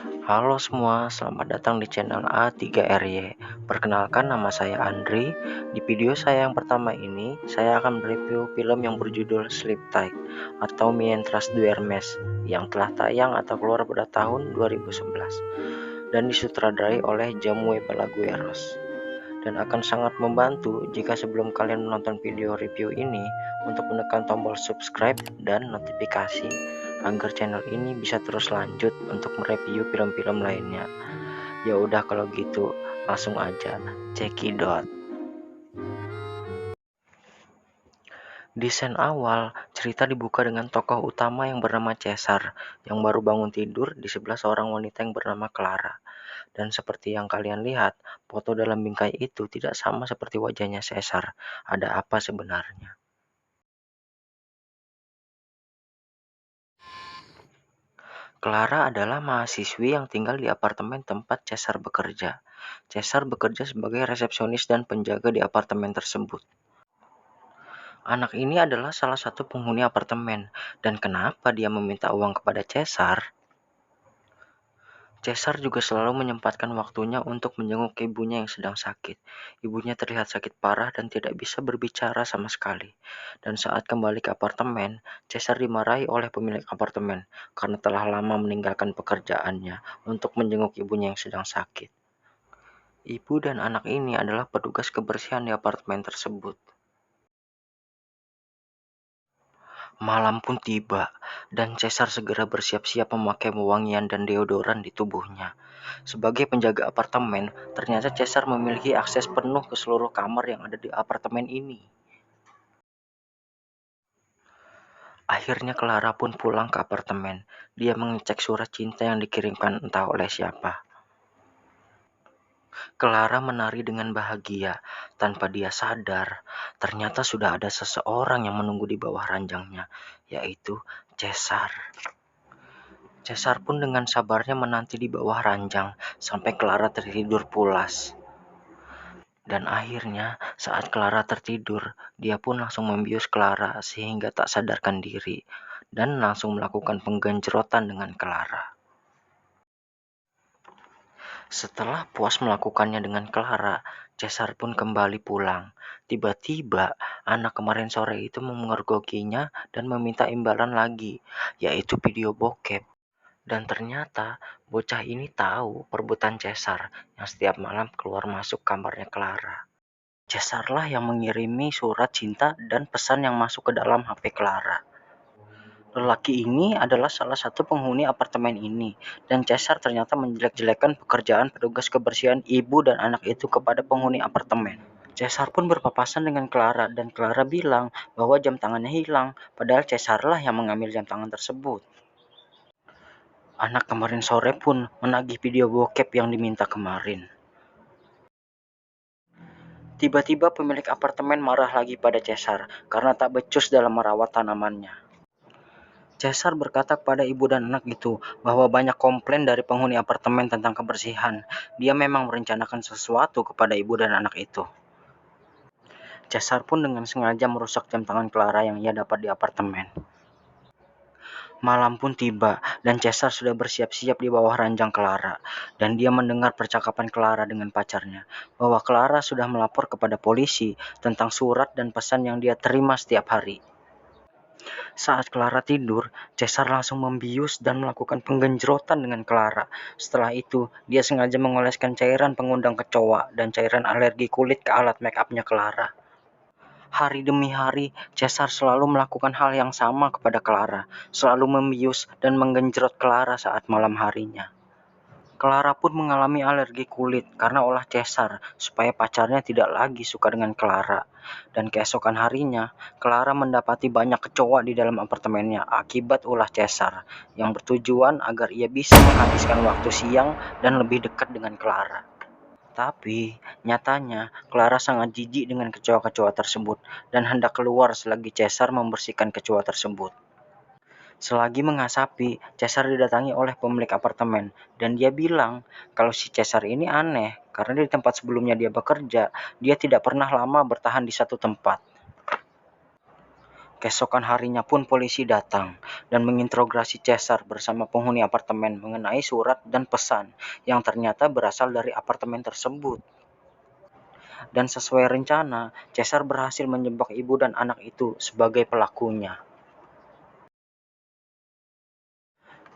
Halo semua, selamat datang di channel A3RY. Perkenalkan, nama saya Andri. Di video saya yang pertama ini, saya akan mereview film yang berjudul Sleep Tight atau Mientras Duermes yang telah tayang atau keluar pada tahun 2011 dan disutradarai oleh Jamue Balagueros. Dan akan sangat membantu jika sebelum kalian menonton video review ini untuk menekan tombol subscribe dan notifikasi agar channel ini bisa terus lanjut untuk mereview film-film lainnya. Ya udah kalau gitu, langsung aja cekidot. Di scene awal, cerita dibuka dengan tokoh utama yang bernama Caesar yang baru bangun tidur di sebelah seorang wanita yang bernama Clara. Dan seperti yang kalian lihat, foto dalam bingkai itu tidak sama seperti wajahnya Caesar. Ada apa sebenarnya? Clara adalah mahasiswi yang tinggal di apartemen tempat Caesar bekerja. Caesar bekerja sebagai resepsionis dan penjaga di apartemen tersebut. Anak ini adalah salah satu penghuni apartemen, dan kenapa dia meminta uang kepada Caesar? Caesar juga selalu menyempatkan waktunya untuk menjenguk ibunya yang sedang sakit. Ibunya terlihat sakit parah dan tidak bisa berbicara sama sekali. Dan saat kembali ke apartemen, Caesar dimarahi oleh pemilik apartemen karena telah lama meninggalkan pekerjaannya untuk menjenguk ibunya yang sedang sakit. Ibu dan anak ini adalah petugas kebersihan di apartemen tersebut. Malam pun tiba, dan Caesar segera bersiap-siap memakai wewangian dan deodoran di tubuhnya. Sebagai penjaga apartemen, ternyata Caesar memiliki akses penuh ke seluruh kamar yang ada di apartemen ini. Akhirnya Clara pun pulang ke apartemen. Dia mengecek surat cinta yang dikirimkan entah oleh siapa. Clara menari dengan bahagia. Tanpa dia sadar, ternyata sudah ada seseorang yang menunggu di bawah ranjangnya, yaitu Caesar. Caesar pun dengan sabarnya menanti di bawah ranjang sampai Clara tertidur pulas. Dan akhirnya saat Clara tertidur, dia pun langsung membius Clara sehingga tak sadarkan diri dan langsung melakukan penggencerotan dengan Clara. Setelah puas melakukannya dengan Clara, Caesar pun kembali pulang. Tiba-tiba, anak kemarin sore itu memergokinya dan meminta imbalan lagi, yaitu video bokep. Dan ternyata bocah ini tahu perbuatan Caesar yang setiap malam keluar masuk kamarnya Clara. Caesar lah yang mengirimi surat cinta dan pesan yang masuk ke dalam HP Clara. Lelaki ini adalah salah satu penghuni apartemen ini, dan Caesar ternyata menjelek-jelekan pekerjaan petugas kebersihan ibu dan anak itu kepada penghuni apartemen. Caesar pun berpapasan dengan Clara, dan Clara bilang bahwa jam tangannya hilang, padahal Caesar lah yang mengambil jam tangan tersebut. Anak kemarin sore pun menagih video bokep yang diminta kemarin. Tiba-tiba pemilik apartemen marah lagi pada Caesar karena tak becus dalam merawat tanamannya. Caesar berkata kepada ibu dan anak itu bahwa banyak komplain dari penghuni apartemen tentang kebersihan. Dia memang merencanakan sesuatu kepada ibu dan anak itu. Caesar pun dengan sengaja merusak jam tangan Clara yang ia dapat di apartemen. Malam pun tiba, dan Caesar sudah bersiap-siap di bawah ranjang Clara, dan dia mendengar percakapan Clara dengan pacarnya, bahwa Clara sudah melapor kepada polisi tentang surat dan pesan yang dia terima setiap hari. Saat Clara tidur, Caesar langsung membius dan melakukan penggenjrotan dengan Clara. Setelah itu, dia sengaja mengoleskan cairan pengundang kecoa dan cairan alergi kulit ke alat make up-nya Clara. Hari demi hari, Caesar selalu melakukan hal yang sama kepada Clara, selalu membius dan menggenjrot Clara saat malam harinya. Clara pun mengalami alergi kulit karena ulah Caesar supaya pacarnya tidak lagi suka dengan Clara. Dan keesokan harinya, Clara mendapati banyak kecoa di dalam apartemennya akibat ulah Caesar yang bertujuan agar ia bisa menghabiskan waktu siang dan lebih dekat dengan Clara. Tapi, nyatanya, Clara sangat jijik dengan kecoa-kecoa tersebut dan hendak keluar selagi Caesar membersihkan kecoa tersebut. Selagi mengasapi, Caesar didatangi oleh pemilik apartemen, dan dia bilang kalau si Caesar ini aneh karena di tempat sebelumnya dia bekerja, dia tidak pernah lama bertahan di satu tempat. Keesokan harinya pun polisi datang dan menginterogasi Caesar bersama penghuni apartemen mengenai surat dan pesan yang ternyata berasal dari apartemen tersebut. Dan sesuai rencana, Caesar berhasil menjebak ibu dan anak itu sebagai pelakunya.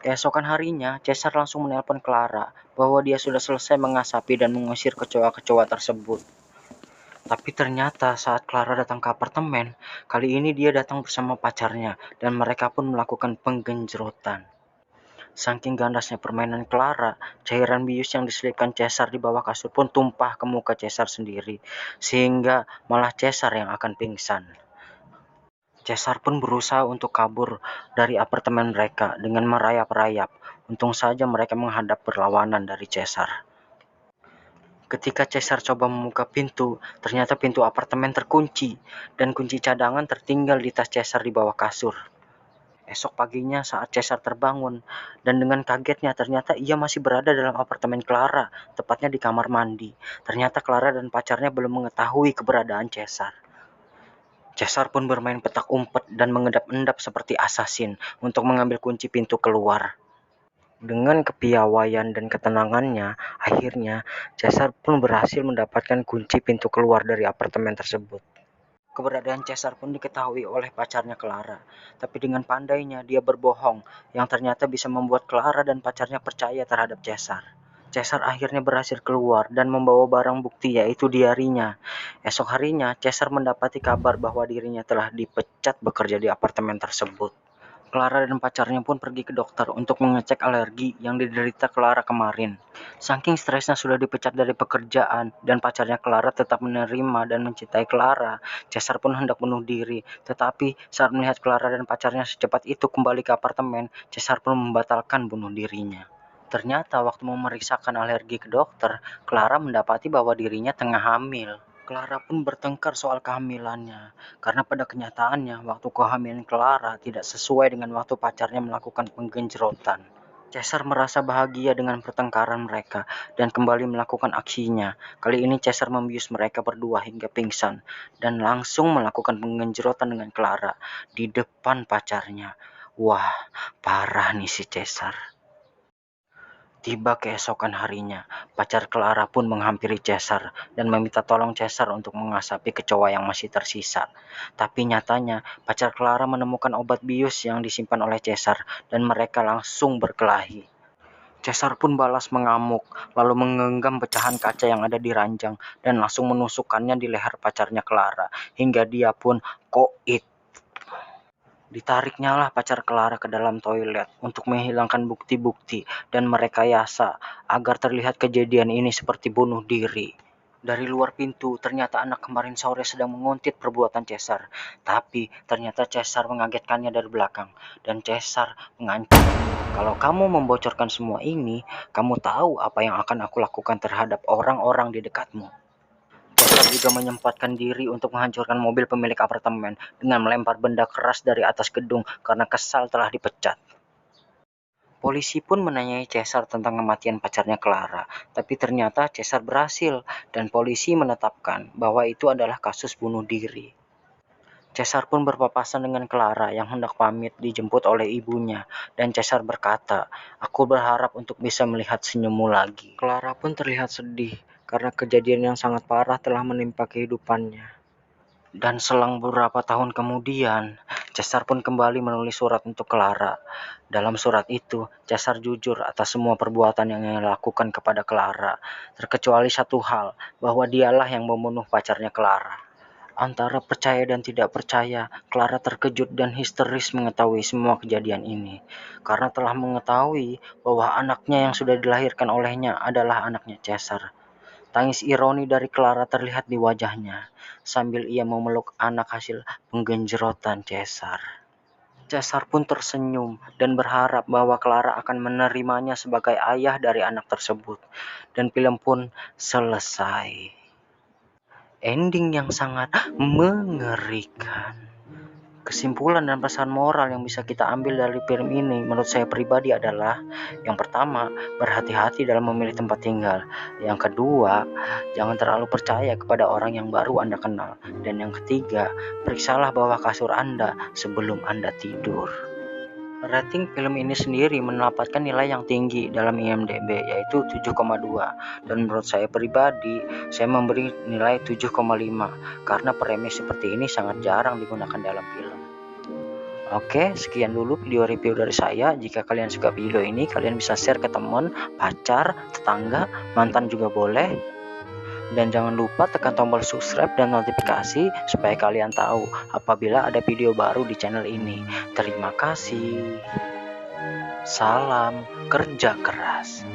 Keesokan harinya, Caesar langsung menelpon Clara bahwa dia sudah selesai mengasapi dan mengusir kecoa-kecoa tersebut. Tapi ternyata saat Clara datang ke apartemen, kali ini dia datang bersama pacarnya dan mereka pun melakukan penggenjrotan. Saking gandasnya permainan Clara, cairan bius yang diselipkan Caesar di bawah kasur pun tumpah ke muka Caesar sendiri, sehingga malah Caesar yang akan pingsan. Caesar pun berusaha untuk kabur dari apartemen mereka dengan merayap-rayap. Untung saja mereka menghadap berlawanan dari Caesar. Ketika Caesar coba membuka pintu, ternyata pintu apartemen terkunci dan kunci cadangan tertinggal di tas Caesar di bawah kasur. Esok paginya saat Caesar terbangun dan dengan kagetnya ternyata ia masih berada dalam apartemen Clara, tepatnya di kamar mandi. Ternyata Clara dan pacarnya belum mengetahui keberadaan Caesar. Caesar pun bermain petak umpet dan mengendap-endap seperti asasin untuk mengambil kunci pintu keluar. Dengan kepiawaian dan ketenangannya, akhirnya Caesar pun berhasil mendapatkan kunci pintu keluar dari apartemen tersebut. Keberadaan Caesar pun diketahui oleh pacarnya Clara, tapi dengan pandainya dia berbohong yang ternyata bisa membuat Clara dan pacarnya percaya terhadap Caesar. Caesar akhirnya berhasil keluar dan membawa barang bukti yaitu diarinya. Esok harinya, Caesar mendapati kabar bahwa dirinya telah dipecat bekerja di apartemen tersebut. Clara dan pacarnya pun pergi ke dokter untuk mengecek alergi yang diderita Clara kemarin. Saking stresnya sudah dipecat dari pekerjaan dan pacarnya Clara tetap menerima dan mencintai Clara, Caesar pun hendak bunuh diri. Tetapi saat melihat Clara dan pacarnya secepat itu kembali ke apartemen, Caesar pun membatalkan bunuh dirinya. Ternyata waktu memeriksakan alergi ke dokter, Clara mendapati bahwa dirinya tengah hamil. Clara pun bertengkar soal kehamilannya, karena pada kenyataannya waktu kehamilan Clara tidak sesuai dengan waktu pacarnya melakukan penggenjrotan. Caesar merasa bahagia dengan pertengkaran mereka dan kembali melakukan aksinya. Kali ini Caesar membius mereka berdua hingga pingsan dan langsung melakukan penggenjrotan dengan Clara di depan pacarnya. Wah, parah nih si Caesar. Tiba keesokan harinya, pacar Clara pun menghampiri Caesar dan meminta tolong Caesar untuk mengasapi kecoa yang masih tersisa. Tapi nyatanya, pacar Clara menemukan obat bius yang disimpan oleh Caesar dan mereka langsung berkelahi. Caesar pun balas mengamuk, lalu menggenggam pecahan kaca yang ada di ranjang dan langsung menusukkannya di leher pacarnya Clara hingga dia pun koit. Ditariknya lah pacar Clara ke dalam toilet untuk menghilangkan bukti-bukti dan merekayasa agar terlihat kejadian ini seperti bunuh diri. Dari luar pintu, ternyata anak kemarin sore sedang menguntit perbuatan Caesar. Tapi ternyata Caesar mengagetkannya dari belakang. Dan Caesar mengancam, kalau kamu membocorkan semua ini, kamu tahu apa yang akan aku lakukan terhadap orang-orang di dekatmu. Caesar juga menyempatkan diri untuk menghancurkan mobil pemilik apartemen dengan melempar benda keras dari atas gedung karena kesal telah dipecat. Polisi pun menanyai Caesar tentang kematian pacarnya Clara, tapi ternyata Caesar berhasil dan polisi menetapkan bahwa itu adalah kasus bunuh diri. Caesar pun berpapasan dengan Clara yang hendak pamit dijemput oleh ibunya dan Caesar berkata, "Aku berharap untuk bisa melihat senyummu lagi." Clara pun terlihat sedih karena kejadian yang sangat parah telah menimpa kehidupannya. Dan selang beberapa tahun kemudian, Caesar pun kembali menulis surat untuk Clara. Dalam surat itu, Caesar jujur atas semua perbuatan yang ia lakukan kepada Clara, terkecuali satu hal, bahwa dialah yang membunuh pacarnya Clara. Antara percaya dan tidak percaya, Clara terkejut dan histeris mengetahui semua kejadian ini, karena telah mengetahui bahwa anaknya yang sudah dilahirkan olehnya adalah anaknya Caesar. Tangis ironi dari Clara terlihat di wajahnya, sambil ia memeluk anak hasil penggenjrotan Caesar. Caesar pun tersenyum dan berharap bahwa Clara akan menerimanya sebagai ayah dari anak tersebut. Dan film pun selesai. Ending yang sangat mengerikan. Kesimpulan dan pesan moral yang bisa kita ambil dari film ini menurut saya pribadi adalah, yang pertama, berhati-hati dalam memilih tempat tinggal. Yang kedua, jangan terlalu percaya kepada orang yang baru Anda kenal. Dan yang ketiga, periksalah bawah kasur Anda sebelum Anda tidur. Rating film ini sendiri mendapatkan nilai yang tinggi dalam IMDb, yaitu 7,2, dan menurut saya pribadi, saya memberi nilai 7,5 karena premis seperti ini sangat jarang digunakan dalam film. Oke, sekian dulu video review dari saya. Jika kalian suka video ini, kalian bisa share ke teman, pacar, tetangga, mantan juga boleh. Dan jangan lupa tekan tombol subscribe dan notifikasi supaya kalian tahu apabila ada video baru di channel ini. Terima kasih. Salam kerja keras.